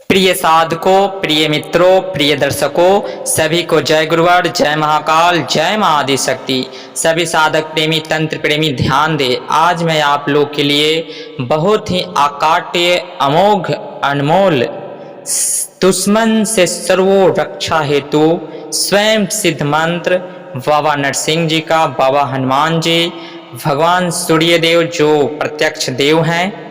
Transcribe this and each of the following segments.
प्रिय साधकों, प्रिय मित्रों, प्रिय दर्शकों, सभी को जय गुरुवर, जय महाकाल, जय मां आदि शक्ति। सभी साधक प्रेमी, तंत्र प्रेमी ध्यान दे। आज मैं आप लोग के लिए बहुत ही अकाट्य, अमोघ, अनमोल दुश्मन से सर्वो रक्षा हेतु स्वयं सिद्ध मंत्र बाबा नरसिंह जी का, बाबा हनुमान जी, भगवान सूर्य देव जो प्रत्यक्ष देव हैं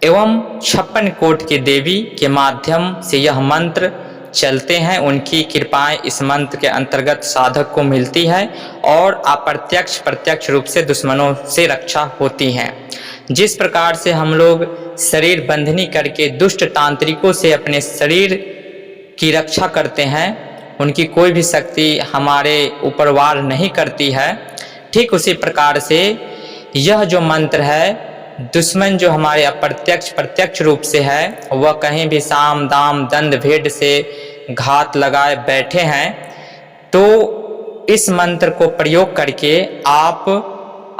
एवं 56 कोट की देवी के माध्यम से यह मंत्र चलते हैं। उनकी कृपाएं इस मंत्र के अंतर्गत साधक को मिलती है और अप्रत्यक्ष प्रत्यक्ष रूप से दुश्मनों से रक्षा होती है। जिस प्रकार से हम लोग शरीर बंधनी करके दुष्ट तांत्रिकों से अपने शरीर की रक्षा करते हैं, उनकी कोई भी शक्ति हमारे ऊपर वार नहीं करती है, ठीक उसी प्रकार से यह जो मंत्र है, दुश्मन जो हमारे अप्रत्यक्ष प्रत्यक्ष रूप से है, वह कहीं भी साम दाम दंड भेद से घात लगाए बैठे हैं, तो इस मंत्र को प्रयोग करके आप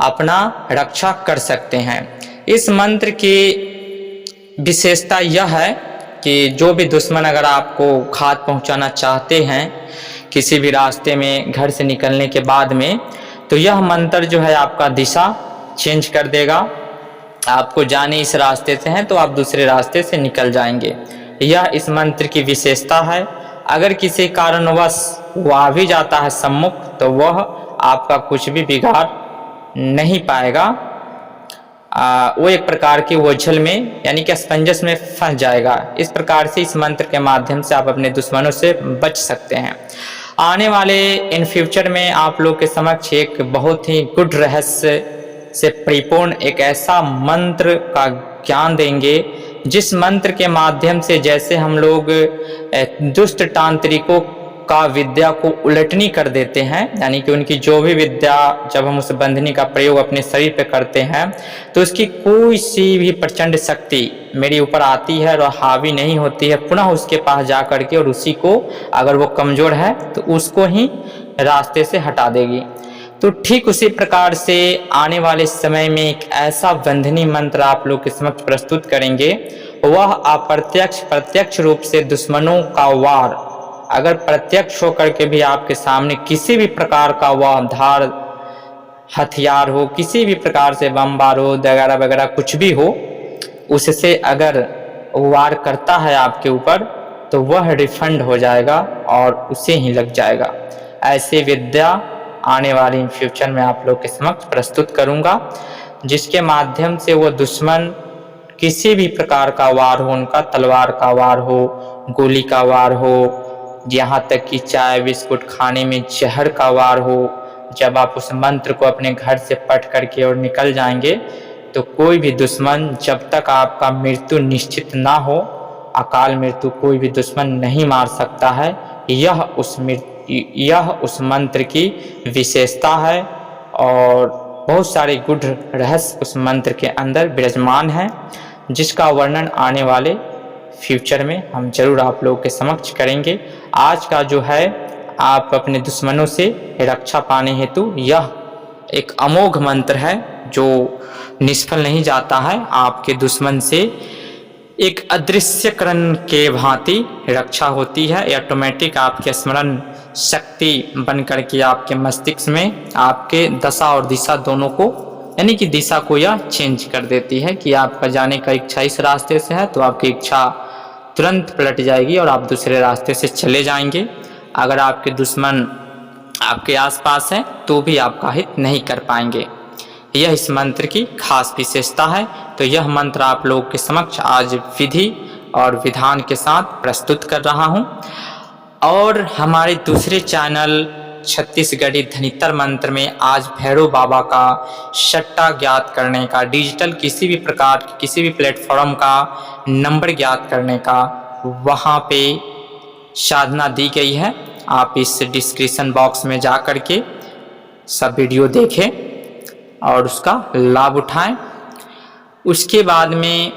अपना रक्षा कर सकते हैं। इस मंत्र की विशेषता यह है कि जो भी दुश्मन अगर आपको घात पहुंचाना चाहते हैं किसी भी रास्ते में घर से निकलने के बाद में, तो यह मंत्र जो है आपका दिशा चेंज कर देगा। आपको जाने इस रास्ते से हैं तो आप दूसरे रास्ते से निकल जाएंगे। यह इस मंत्र की विशेषता है। अगर किसी कारणवश वो आ भी जाता है सम्मुख, तो वह आपका कुछ भी बिगाड़ नहीं पाएगा। वो एक प्रकार की ओझल में यानी कि असमंजस में फंस जाएगा। इस प्रकार से इस मंत्र के माध्यम से आप अपने दुश्मनों से बच सकते हैं। आने वाले इन फ्यूचर में आप लोग के समक्ष एक बहुत ही गुड रहस्य से परिपूर्ण एक ऐसा मंत्र का ज्ञान देंगे, जिस मंत्र के माध्यम से जैसे हम लोग दुष्ट तांत्रिकों का विद्या को उलटनी कर देते हैं, यानी कि उनकी जो भी विद्या जब हम उस बंधनी का प्रयोग अपने शरीर पे करते हैं तो उसकी कोई सी भी प्रचंड शक्ति मेरे ऊपर आती है और हावी नहीं होती है, पुनः उसके पास जा करके और उसी को अगर वो कमजोर है तो उसको ही रास्ते से हटा देगी। तो ठीक उसी प्रकार से आने वाले समय में एक ऐसा बंधनी मंत्र आप लोग के समक्ष प्रस्तुत करेंगे, वह अप्रत्यक्ष प्रत्यक्ष रूप से दुश्मनों का वार, अगर प्रत्यक्ष होकर के भी आपके सामने किसी भी प्रकार का वह धार हथियार हो, किसी भी प्रकार से बम बारूद वगैरह वगैरह कुछ भी हो, उससे अगर वार करता है आपके ऊपर तो वह रिफंड हो जाएगा और उसे ही लग जाएगा। ऐसे विद्या आने वाली फ्यूचर में आप लोग के समक्ष प्रस्तुत करूंगा, जिसके माध्यम से वो दुश्मन किसी भी प्रकार का वार हो, उनका तलवार का वार हो, गोली का वार हो, यहाँ तक कि चाय बिस्कुट खाने में जहर का वार हो, जब आप उस मंत्र को अपने घर से पढ़ करके और निकल जाएंगे तो कोई भी दुश्मन, जब तक आपका मृत्यु निश्चित ना हो, अकाल मृत्यु कोई भी दुश्मन नहीं मार सकता है। यह उस मंत्र की विशेषता है और बहुत सारे गुढ़ रहस्य उस मंत्र के अंदर विराजमान है, जिसका वर्णन आने वाले फ्यूचर में हम जरूर आप लोगों के समक्ष करेंगे। आज का जो है, आप अपने दुश्मनों से रक्षा पाने हेतु यह एक अमोघ मंत्र है जो निष्फल नहीं जाता है। आपके दुश्मन से एक अदृश्यकरण के भांति रक्षा होती है। ऑटोमेटिक आपके स्मरण शक्ति बन करके आपके मस्तिष्क में आपके दशा और दिशा दोनों को, यानी कि दिशा को यह चेंज कर देती है कि आपका जाने का इच्छा इस रास्ते से है तो आपकी इच्छा तुरंत पलट जाएगी और आप दूसरे रास्ते से चले जाएंगे। अगर आपके दुश्मन आपके आसपास है तो भी आपका हित नहीं कर पाएंगे। यह इस मंत्र की खास विशेषता है। तो यह मंत्र आप लोगों के समक्ष आज विधि और विधान के साथ प्रस्तुत कर रहा हूं। और हमारे दूसरे चैनल छत्तीसगढ़ी धनितर मंत्र में आज भैरव बाबा का सट्टा ज्ञात करने का, डिजिटल किसी भी प्रकार किसी भी प्लेटफॉर्म का नंबर ज्ञात करने का वहाँ पे साधना दी गई है। आप इस डिस्क्रिप्शन बॉक्स में जा कर के सब वीडियो देखें और उसका लाभ उठाएं। उसके बाद में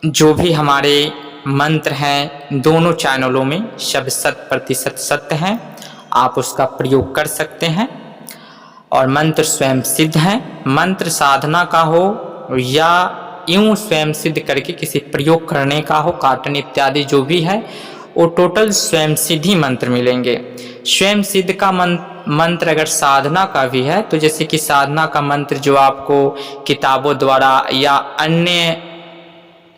जो भी हमारे मंत्र हैं दोनों चैनलों में सब 100% सत्य हैं, आप उसका प्रयोग कर सकते हैं और मंत्र स्वयं सिद्ध हैं। मंत्र साधना का हो या यूं स्वयं सिद्ध करके किसी प्रयोग करने का हो, कार्टन इत्यादि जो भी है वो टोटल स्वयं सिद्धि मंत्र मिलेंगे। स्वयं सिद्ध का मंत्र अगर साधना का भी है तो जैसे कि साधना का मंत्र जो आपको किताबों द्वारा या अन्य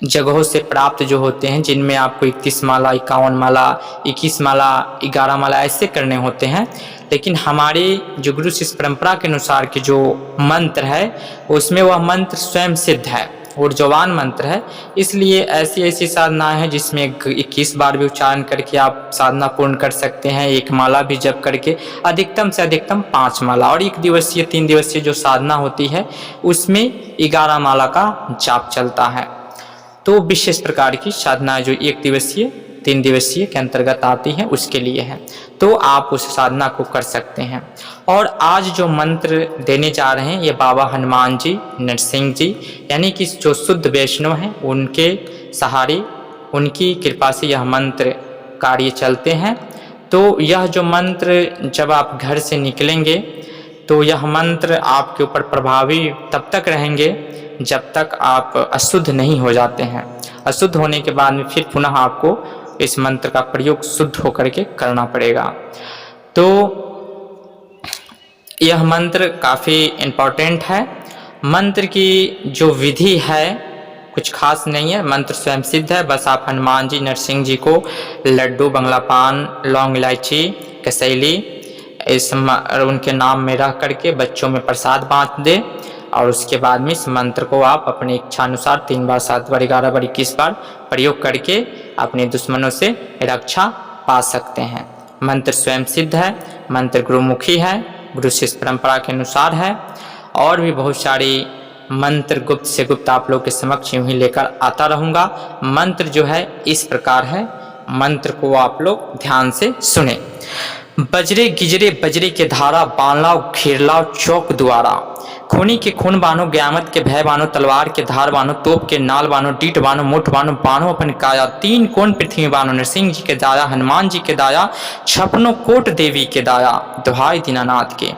जगहों से प्राप्त जो होते हैं, जिनमें आपको 31 माला, 51 माला, 21 माला, 11 माला ऐसे करने होते हैं, लेकिन हमारे जो गुरु शिष्य परंपरा के अनुसार के जो मंत्र है उसमें वह मंत्र स्वयं सिद्ध है, ऊर्जवान मंत्र है। इसलिए ऐसी ऐसी साधनाएं हैं जिसमें 21 बार भी उच्चारण करके आप साधना पूर्ण कर सकते हैं, 1 माला भी जप करके, अधिकतम से अधिकतम 5 माला, और 1 दिवसीय 3 दिवसीय जो साधना होती है उसमें 11 माला का जाप चलता है। तो विशेष प्रकार की साधना जो 1 दिवसीय 3 दिवसीय के अंतर्गत आती है उसके लिए है, तो आप उस साधना को कर सकते हैं। और आज जो मंत्र देने जा रहे हैं ये बाबा हनुमान जी, नरसिंह जी, यानी कि जो शुद्ध वैष्णव हैं उनके सहारे, उनकी कृपा से यह मंत्र कार्य चलते हैं। तो यह जो मंत्र जब आप घर से निकलेंगे तो यह मंत्र आपके ऊपर प्रभावी तब तक रहेंगे जब तक आप अशुद्ध नहीं हो जाते हैं। अशुद्ध होने के बाद में फिर पुनः आपको इस मंत्र का प्रयोग शुद्ध होकर के करना पड़ेगा। तो यह मंत्र काफ़ी इम्पोर्टेंट है। मंत्र की जो विधि है कुछ खास नहीं है, मंत्र स्वयं सिद्ध है। बस आप हनुमान जी, नरसिंह जी को लड्डू, बंगला पान, लौंग इलायची, कसैली इस उनके नाम में रख करके बच्चों में प्रसाद बांट दे, और उसके बाद में इस मंत्र को आप अपनी इच्छा अनुसार 3 बार, 7 बार, 11 बार, 21 बार प्रयोग करके अपने दुश्मनों से रक्षा पा सकते हैं। मंत्र स्वयं सिद्ध है, मंत्र गुरुमुखी है, गुरु शिष्य परंपरा के अनुसार है, और भी बहुत सारी मंत्र गुप्त से गुप्त आप लोग के समक्ष यूं ही लेकर आता रहूँगा। मंत्र जो है इस प्रकार है, मंत्र को आप लोग ध्यान से सुने। बजरे गिजरे बजरे के धारा, बांध लाओ घेर लाओ चौक द्वारा, खूनी के खून बानो, ग्यामत के भय बानो, तलवार के धार बानो, तोप के नाल बानो, डीट बानो, मुठ बानो, बानो अपन काया, 3 कोण पृथ्वी बानो, नरसिंह जी के दाया, हनुमान जी के दाया, 56 कोट देवी के दाया, दुहाई दीनानाथ के।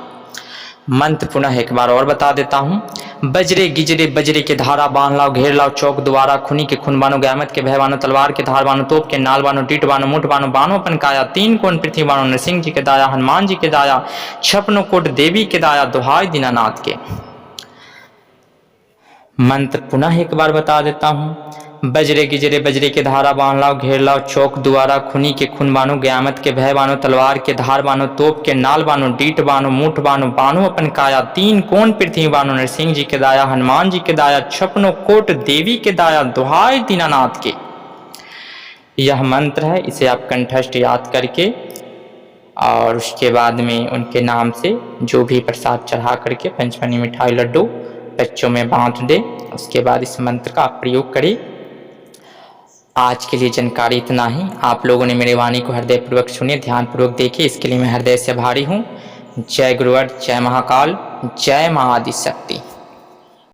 मंत्र पुनः एक बार और बता देता हूँ। बजरे गिजरे बजरे के धारा, बांध लाओ घेर लाओ चौक द्वारा, खूनी के खून बानो, ग्यामत के भय बानो, तलवार के धार बानो, तोप के नाल बानो, डीट बानो, मुठ बानो, बानो अपन काया, 3 कोण पृथ्वी बानो, नरसिंह जी के दाया, हनुमान जी के दाया, 56 कोट देवी के दाया, दुहाई दीनानाथ के। मंत्र पुनः एक बार बता देता हूँ। बजरे गिजरे बजरे के धारा, बांध लाओ घेर लाओ चौक द्वारा, खूनी के खून बानो, ग्यामत के भय बानो, तलवार के धार बानो, तोप के नाल बानो, डीट बानो, मुठ बानो, बानो अपन काया, 3 कोण पृथ्वी बानो, नरसिंह जी के दाया, हनुमान जी के दाया, 56 कोट देवी के दाया, दुहाई दीनानाथ के। यह मंत्र है, इसे आप कंठस्थ याद करके और उसके बाद में उनके नाम से जो भी प्रसाद चढ़ा करके पंचमनी मिठाई लड्डू बच्चों में बांट दे। उसके बाद इस मंत्र का प्रयोग करें। आज के लिए जानकारी इतना ही। आप लोगों ने मेरी वाणी को हृदयपूर्वक सुने, ध्यानपूर्वक देखिए, इसके लिए मैं हृदय से आभारी हूँ। जय गुरुवर, जय महाकाल, जय मां आदि शक्ति।